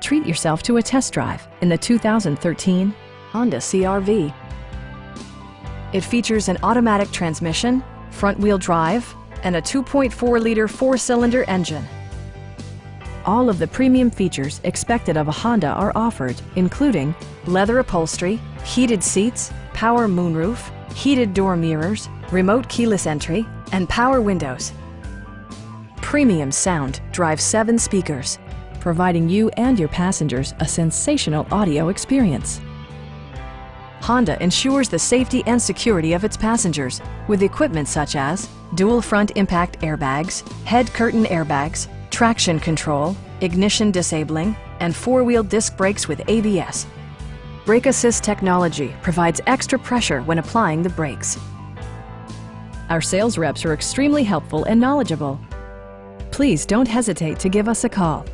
Treat yourself to a test drive in the 2013 Honda CR-V. It features an automatic transmission, front-wheel drive, and a 2.4-liter four-cylinder engine. All of the premium features expected of a Honda are offered, including leather upholstery, heated seats, power moonroof, heated door mirrors, remote keyless entry, and power windows. Premium sound drives 7 speakers, providing you and your passengers a sensational audio experience. Honda ensures the safety and security of its passengers with equipment such as dual front impact airbags, head curtain airbags, traction control, ignition disabling, and 4-wheel disc brakes with ABS. Brake Assist technology provides extra pressure when applying the brakes. Our sales reps are extremely helpful and knowledgeable. Please don't hesitate to give us a call.